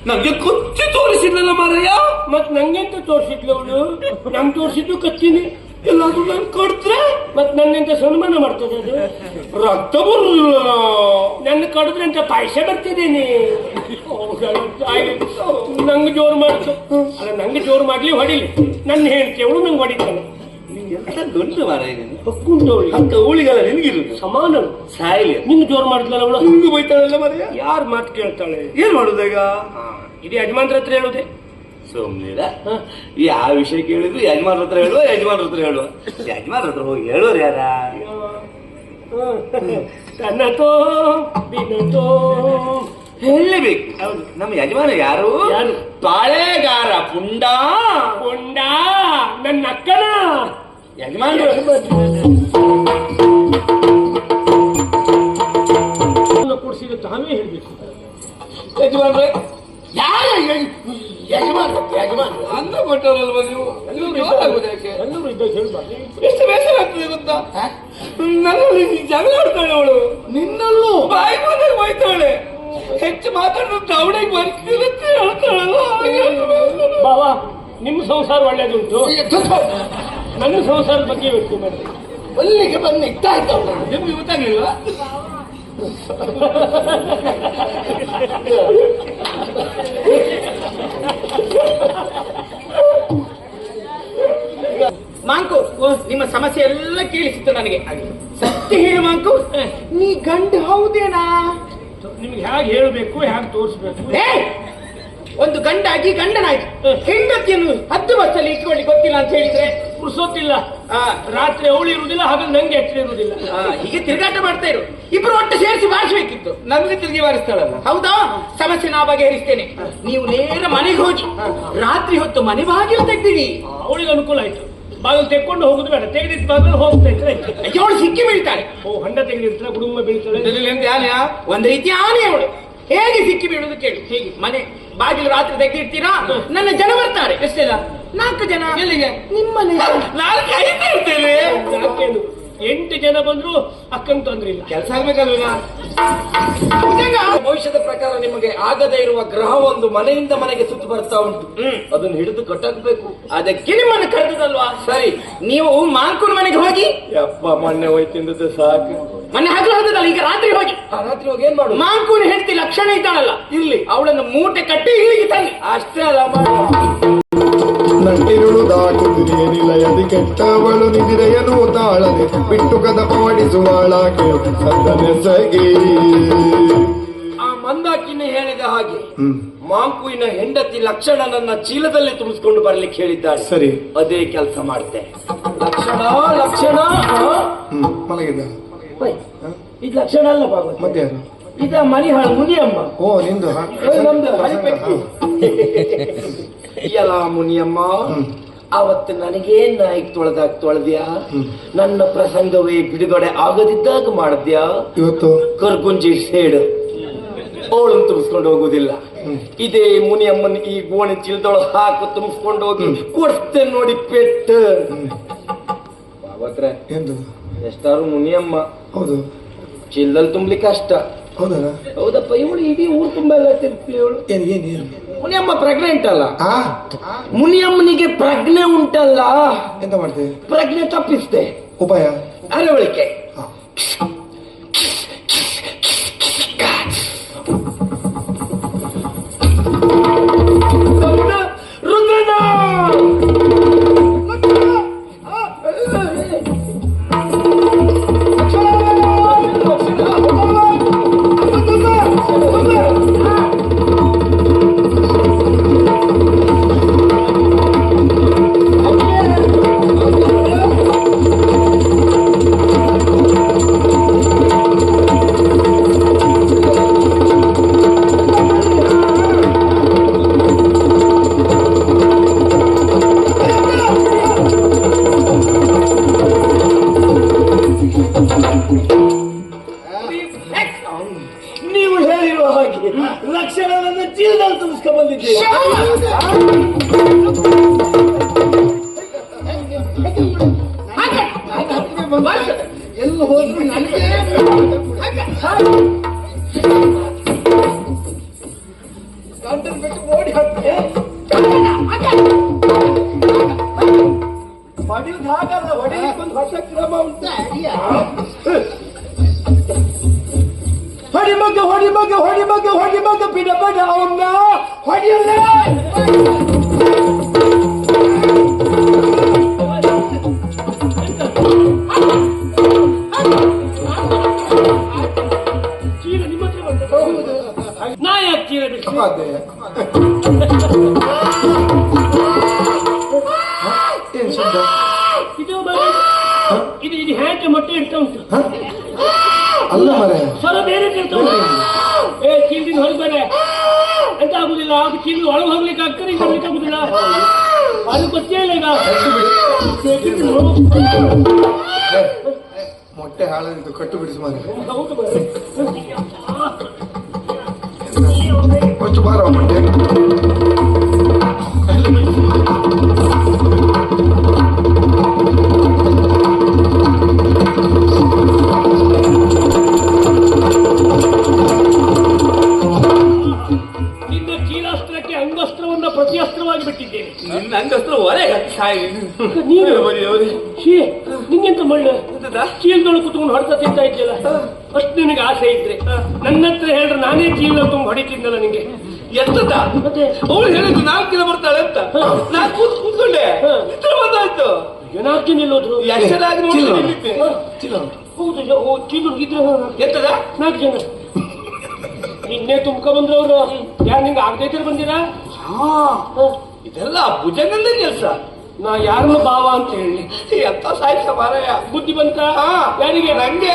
ನಂಗೆ ಕೊಚ್ಚಿ ತೋರಿಸಿದ್ಲಲ್ಲ ಮಾರಯ್ಯ. ಮತ್ ನಂಗೆಂತ ತೋರಿಸಿದ್ಲು ಅವಳು? ನಂಗೆ ತೋರಿಸಿದ್ದು ಕಚ್ಚಿನಿ. ಎಲ್ಲಾದ್ರೂ ನಾನು ಕಡಿದ್ರೆ ಮತ್ ನನ್ನೆಂತ ಸನ್ಮಾನ ಮಾಡ್ತದೆ ಅದು? ರಕ್ತ ಬರುದಿಲ್ಲ. ನನ್ನ ಕಡಿದ್ರೆ ಅಂತ ಪಾಯಸ ಬರ್ತಿದ್ದೀನಿ. ನಂಗೆ ಜೋರು ಮಾಡ್ತು. ಅಲ್ಲ, ನಂಗೆ ಜೋರು ಮಾಡ್ಲಿ ಹೊಡಿಲಿ, ನನ್ನ ಹೆಂಡತಿ ಅವಳು ನಂಗೆ ಹೊಡಿತಾನೆ. ಎಂತ ದೊಡ್ಡ ಮಾರಾಯ ಹಕ್ಕುಂಟವಳು. ಅಂತ ಅವಳಿಗೆಲ್ಲ ನಿನಗಿರುದು ಸಮಾನ ಸಾಯಿಲಿ. ನಿಂಗೆ ಜೋರು ಮಾಡಿದ್ಲಲ್ಲ ಅವಳು? ನಿಂಗೆ ಬೈತಾಳಲ್ಲ ಮಾರಾಯ. ಯಾರು ಮಾತು ಕೇಳ್ತಾಳೆ? ಏನ್ ಮಾಡುದಾಗ ಇದು ಯಜಮಾನ್ರ ಹತ್ರ ಹೇಳುದೇ. ಸುಮ್ನಿರ ಯಾವ ವಿಷಯ ಕೇಳಿದ್ರು ಯಜಮಾನ್ರ ಹತ್ರ ಹೇಳುವ, ಯಜಮಾನ್ರ ಹತ್ರ ಹೇಳುವ. ಯಜಮಾನ್ರ ಹತ್ರ ಹೋಗಿ ಹೇಳೋರು ಯಾರ? ತನ್ನತೋ ಬಿನತೋ ಹೇಳಲೇಬೇಕು. ಹೌದು. ನಮ್ಮ ಯಜಮಾನ ಯಾರು? ಯಾರು? ಪಾಳೆಗಾರ ಪುಂಡ. ಪುಂಡ ನನ್ನ ಅಕ್ಕನ ಯಜಮಾನ ಕೊಡಿಸಿದ ತಾವೇ ಹೇಳ್ಬೇಕು. ಯಜಮಾನ್ರೆ ಯಾರ ಯಜಮಾನ? ಯಜಮಾನ ಅಂದ ಕೊಟ್ಟವರಲ್ವ ನೀವು? ಎಲ್ಲರೂ ಇದ್ದಾಗ ಹೇಳ್ಬಾರ್ದು. ಎಷ್ಟು ಬೇಸರ ಆಗ್ತದೆ ಗೊತ್ತಾ? ನನ್ನಲ್ಲಿ ಜಗಳ ಆಡ್ತಾಳೆ ಅವಳು. ನಿನ್ನಲ್ಲೂ ಬಾಯಿ ಬಂದಾಗ ಬೈತಾಳೆ. ಹೆಚ್ಚು ಮಾತಾಡಿದ್ರೆ ಅವಳಿಗೆ ಬರ್ತಿರುತ್ತೆ ಹೇಳ್ತಾಳಲ್ಲ. ಬಾವಾ, ನಿಮ್ಮ ಸಂಸಾರ ಒಳ್ಳೇದುಂಟು, ನನ್ನ ಸಂಸಾರದ ಬಗ್ಗೆ ಯೋಚನೆ ಮಾಡಿ. ಅಲ್ಲಿಗೆ ಬನ್ನಿ ನಿಮ್ಗೆ ಗೊತ್ತಾಗಿಲ್ವಾ? ಮಾಂಕು, ನಿಮ್ಮ ಸಮಸ್ಯೆ ಎಲ್ಲ ಕೇಳಿಸಿತ್ತು ನನಗೆ. ಸತ್ಯ ಹೇಳು ಮಾಂಕು, ನೀ ಗಂಡು ಹೌದೇನಾ? ನಿಮ್ಗೆ ಹೇಗೆ ಹೇಳಬೇಕು, ಹೇಗೆ ತೋರಿಸ್ಬೇಕು? ಒಂದು ಗಂಡಾಗಿ ಗಂಡನಾಗಿ ಹೆಂಡತಿಯನ್ನು 10 ಬಸ್ಸಲ್ಲಿ ಇಟ್ಕೊಳ್ಳಿ ಗೊತ್ತಿಲ್ಲ ಅಂತ ಹೇಳಿದ್ರೆ ಪುರ್ಸೊತ್ತಿಲ್ಲ. ರಾತ್ರಿ ಅವಳು ಇರುವುದಿಲ್ಲ, ಹಾಗೆ ನಂಗೆ ಎಚ್ಚರ ಇರುವುದಿಲ್ಲ. ಹೀಗೆ ತಿರುಗಾಟ ಮಾಡ್ತಾ ಇರು. ಇಬ್ರು ಒಟ್ಟು ಸೇರಿಸಿ ಬಾರಿಸಬೇಕಿತ್ತು. ನಮ್ಗೆ ತಿರುಗಿ ಬಾರಿಸ್ತಾಳಲ್ಲ. ಹೌದಾ? ಸಮಸ್ಯೆ ನಾ ಬಗೆಹರಿಸ್ತೇನೆ. ನೀವು ನೇರ ಮನೆಗೆ ಹೋಗಿ ರಾತ್ರಿ ಹೊತ್ತು ಮನೆ ಬಾಗಿಲು ತೆಗ್ದಿರಿ. ಅವಳಿಗೆ ಅನುಕೂಲ ಆಯ್ತು. ಬಾಗಿಲು ತೆಕ್ಕೊಂಡು ಹೋಗುದು ಬೇಡ, ತೆಗೆದಿಟ್ಟು ಬಾಗಿಲು ಹೋಗ್ತಾ ಇದ್ರೆ ಅವಳು ಸಿಕ್ಕಿ ಬೀಳ್ತಾಳೆ. ಹೊಂಡ ತೆಗೆದಿರ್ತಾಳೆ, ಕುಟುಂಬ ಬೀಳ್ತಾಳೆ. ಒಂದು ರೀತಿ ಆನೆ ಅವಳು. ಹೇಗೆ ಸಿಕ್ಕಿ ಬೀಳುದು ಕೇಳಿ. ಹೇಗೆ ಮನೆ ಬಾಗಿಲು ರಾತ್ರಿ ತೆಗೆದಿರ್ತೀರಾ? ನನ್ನ ಜನ ಬರ್ತಾರೆ. ಎಷ್ಟೆಲ್ಲ? 4 ಜನ. ಎಲ್ಲಿಗೆ? ನಿಮ್ಮನೆ. 4 ಐದು ಇರ್ತೇವೆ. 8 ಜನ ಬಂದ್ರು ಅಕ್ಕನ ತೊಂದ್ರೆ ಇಲ್ಲ. ಕೆಲಸ ಆಗ್ಬೇಕಲ್ವ? ಭವಿಷ್ಯದ ಪ್ರಕಾರ ನಿಮಗೆ ಆಗದೇ ಇರುವ ಗ್ರಹ ಒಂದು ಮನೆಯಿಂದ ಮನೆಗೆ ಸುತ್ತು ಬರ್ತಾ ಉಂಟು. ಅದನ್ನು ಹಿಡಿದು ಕಟ್ಟಾಕ್ಬೇಕು. ಅದಕ್ಕೆ ನಿಮ್ಮನ್ನು ಕರೆದಲ್ವಾ? ಸರಿ, ನೀವು ಮಾಂಕೂರ್ ಮನೆಗೆ ಹೋಗಿ. ಯಪ್ಪ, ಮೊನ್ನೆ ಹೋಯ್ತಿಂದದ್ದು ಸಾಕು. ಮೊನ್ನೆ ಹಗಲು ಹೋದಲ್ಲ, ಈಗ ರಾತ್ರಿ ಹೋಗಿ. ರಾತ್ರಿ ಹೋಗಿ ಏನ್ ಮಾಡು? ಮಾಂಕೂರ್ ಹೆಂಡತಿ ಲಕ್ಷಣ ಇದ್ದಾಳಲ್ಲ ಇಲ್ಲಿ, ಅವಳನ್ನು ಮೂಟೆ ಕಟ್ಟಿ ಇಲ್ಲಿಗೆ ತನ್ನಿ. ಅಷ್ಟೇ ಅಲ್ಲ ಮಾಡು. ನಟ್ಟಿರುಳು ದಾಟುತ್ತಿದೆ ನಿಲಯದಿ ಕೆಟ್ಟವಳು ನಿದಿರೆಯನು ತಾಳದೆ ಬಿಟ್ಟು ಕದ ಪವಡಿಸುವಾಳಾಕೆ ಸದ್ದನೆಸಗಿ. ಆ ಮಂದಾಕಿನ ಹೇಳಿದ ಹಾಗೆ ಮಾಂಕುವಿನ ಹೆಂಡತಿ ಲಕ್ಷಣ ನನ್ನ ಚೀಲದಲ್ಲಿ ತುಂಬಿಸ್ಕೊಂಡು ಬರ್ಲಿಕ್ಕೆ ಹೇಳಿದ್ದಾಳೆ. ಸರಿ, ಅದೇ ಕೆಲಸ ಮಾಡ್ತೆ. ಲಕ್ಷಣ ಮಲಗಿದ ಇದು ಲಕ್ಷಣ ಅಲ್ಲ ಬಾಬಾ. ಮತ್ತೆ ಇದ ಮನಿಹಾಳ ಮುನಿಯಮ್ಮ. ಓ, ನಿಂದು ನಮ್ದು ಹರಿಪೆಟ್ಟಿ. ಎಲ್ಲ ಮುನಿಯಮ್ಮ, ಅವತ್ತು ನನಗೇನ್ ನಾಯಿಗೆ ತೊಳೆದ್ಯಾ? ನನ್ನ ಪ್ರಸಂಗವೇ ಬಿಡುಗಡೆ ಆಗದಿದ್ದಾಗ ಮಾಡಿದ್ಯಾ? ಇವತ್ತು ಕರ್ಗುಂಜಿ ಸೇಡು ಅವಳನ್ನು ತುಂಬಿಸ್ಕೊಂಡು ಹೋಗುದಿಲ್ಲ. ಇದೇ ಮುನಿಯಮ್ಮನ ಈ ಗೋಣಿ ಚೀಲದೊಳಗೆ ಹಾಕು ತುಂಬಿಸ್ಕೊಂಡು ಹೋಗಿ ಕೊಡ್ತೇನೆ ನೋಡಿ ಪೆಟ್ಟು. ಬಾಬಾತ್ರ ಎಂದು ಎಷ್ಟಾರು ಮುನಿಯಮ್ಮ. ಹೌದು, ಚೀಲದಲ್ಲಿ ತುಂಬಲಿಕ್ಕೆ ಕಷ್ಟ. ಹೌದಾ? ಹೌದಪ್ಪ, ಇವಳು ಇಡೀ ಊರು ತುಂಬಾ ಎಲ್ಲ ತಿರ್ತಿ. ಇವಳು ಏನು ಮುನಿಯಮ್ಮ ಪ್ರೆಗ್ನೆಂಟ್ ಅಲ್ಲ. ಆ ಮುನಿಯಮ್ಮನಿಗೆ ಪ್ರಜ್ಞೆ ಉಂಟಲ್ಲ. ಎಂತ ಮಾಡ್ತೇವೆ? ಪ್ರಜ್ಞೆ ತಪ್ಪಿಸ್ದೆ. ಉಪಾಯ ಅರವಳಿಕೆ. ರುದ್ರನ ನೀವು ಹೇಳಿರುವ ಹಾಗೆ ಲಕ್ಷಣ ನನ್ನ ಚೀಲದಲ್ಲಿ ತುಂಬಿಸ್ಕೊಂಡು ಬಂದಿದ್ದೀರಿ. ಎಲ್ಲ ಹೋದ್ರು ನನಗೆ ಗಂಟಲು ಬಿಟ್ಟು ಓಡಿ ಹೋಗ್ತೇನೆ. ಹೊಡಿಯುದು ಹಾಗಲ್ಲ, ಹೊಡಿಲಿಕ್ಕೊಂದು ಹೊಸ ಕ್ರಮ ಉಂಟ. ಹೊಡಿ ಮಗ ಹೊಡಿ ಮಗ ಹೊಡಿ ಮಗ ಹೊಡಿ ಮಗ ಬಿಡಬೇಡ ಅವನ್ನ ಹೊಡಿಯಲ್ಲ. ಚೀಲ ನಿಮ್ಮ ಹತ್ರ ಬಂದದ್ದು? ನಾ ಯಾಕೆ ಚೀಲ ಬಿಟ್ಟು ಅದೇ ಏನ್ ಶಬ್ದ? ಇದು ಇದು ಇದು ಹ್ಯಾಕೆ ಮೊಟ್ಟೆ ಇಡ್ತಾ ಉಂಟು. ಅಲ್ಲ ಮರೆ, ಸ್ವರ ಬೇರೆ ಕೇಳ್ತಾ ಉಂಟು. ಏ ಚೀಲದಿಂದ ಹೊರಗೆ ಬೇರೆ ಎಂತ ಆಗುದಿಲ್ಲ. ಅದು ಚೀಲ ಒಳಗೆ ಹೋಗ್ಲಿಕ್ಕೆ ಆಗ್ತದೆ, ಈಗ ಹೋಗ್ಲಿಕ್ಕೆ ಆಗುದಿಲ್ಲ. ಅದು ಗೊತ್ತೇ ಇಲ್ಲ ಈಗ. ಬೇಕಿದ್ರೆ ನೋಡು. ಮೊಟ್ಟೆ ಹಾಳಾದಿತ್ತು, ಕಟ್ಟು ಬಿಡಿಸಿ ಮಾರೆ. ಹೌದು ಮಾರ್ರೆ. ಅಷ್ಟು ಬಾರ ಮೊಟ್ಟೆ. ನಿನ್ನ ಚೀಲಾಸ್ತ್ರಕ್ಕೆ ಅಂಗಾಸ್ತ್ರವನ್ನ ಪ್ರತಿಅಸ್ತ್ರವಾಗಿ ಬಿಟ್ಟಿದ್ದೇನೆ. ನಿನ್ನ ಅಂಗಸ್ತ್ರ ಹೊರಗೆ ಸಾಯಿ. ನೀನು ಶೀ ನಿಂಗೆಂತ ಮಳ್ಳ ಚೀಲದೊಳಗೆ ಕುತ್ಕೊಂಡು ಹೊಡೆತ ತಿಂತಾ ಇದ್ದಲ್ಲ. ಅಷ್ಟು ನಿನಗೆ ಆಸೆ ಇದ್ರೆ ನನ್ನ ಹತ್ರ ಹೇಳಿದ್ರೆ ನಾನೇ ಚೀಲ ತುಂಬ ಹೊಡಿತಿದ್ದಲ್ಲ ನಿಂಗೆ. ಎತ್ತದ ಮತ್ತೆ ಅವಳು ಹೇಳಿದ್ದು 4 ಕಿಲೋ ಬರ್ತಾಳೆ ಅಂತ. ನಾನು ಕೂತ್ಕೊಂಡೆ, ನಿದ್ರೆ ಬಂದಾಯ್ತು. ಏನಾಗ್ತಿ ನಿಲ್ಲೋದ್ರು ಎಷ್ಟರಾಗಿ ನೋಡಿ ನಿಲ್ಲಿದ್ದೆ. ಹೌದು ಚೀಲ ಇದ್ರೆ ಎತ್ತದ 4 ಜನ ನಿನ್ನೆ ತುಮ್ಕ ಬಂದ್ರು ಅವರು. ಯಾರು ನಿಂಗೆ ಆಗದೈತೆ ಬಂದಿರಾ? ಇದೆಲ್ಲ ಭುಜಂಗಂದೇ ಕೆಲಸ. ನಾ ಯಾರನ್ನು ಭಾವ ಅಂತ ಹೇಳಿ ಎಂತ ಸಾಹಿತ್ಯ ಮಾರಾಯ. ಬುದ್ಧಿ ಬಂತ ಯಾರಿಗೆ? ನಂಗೆ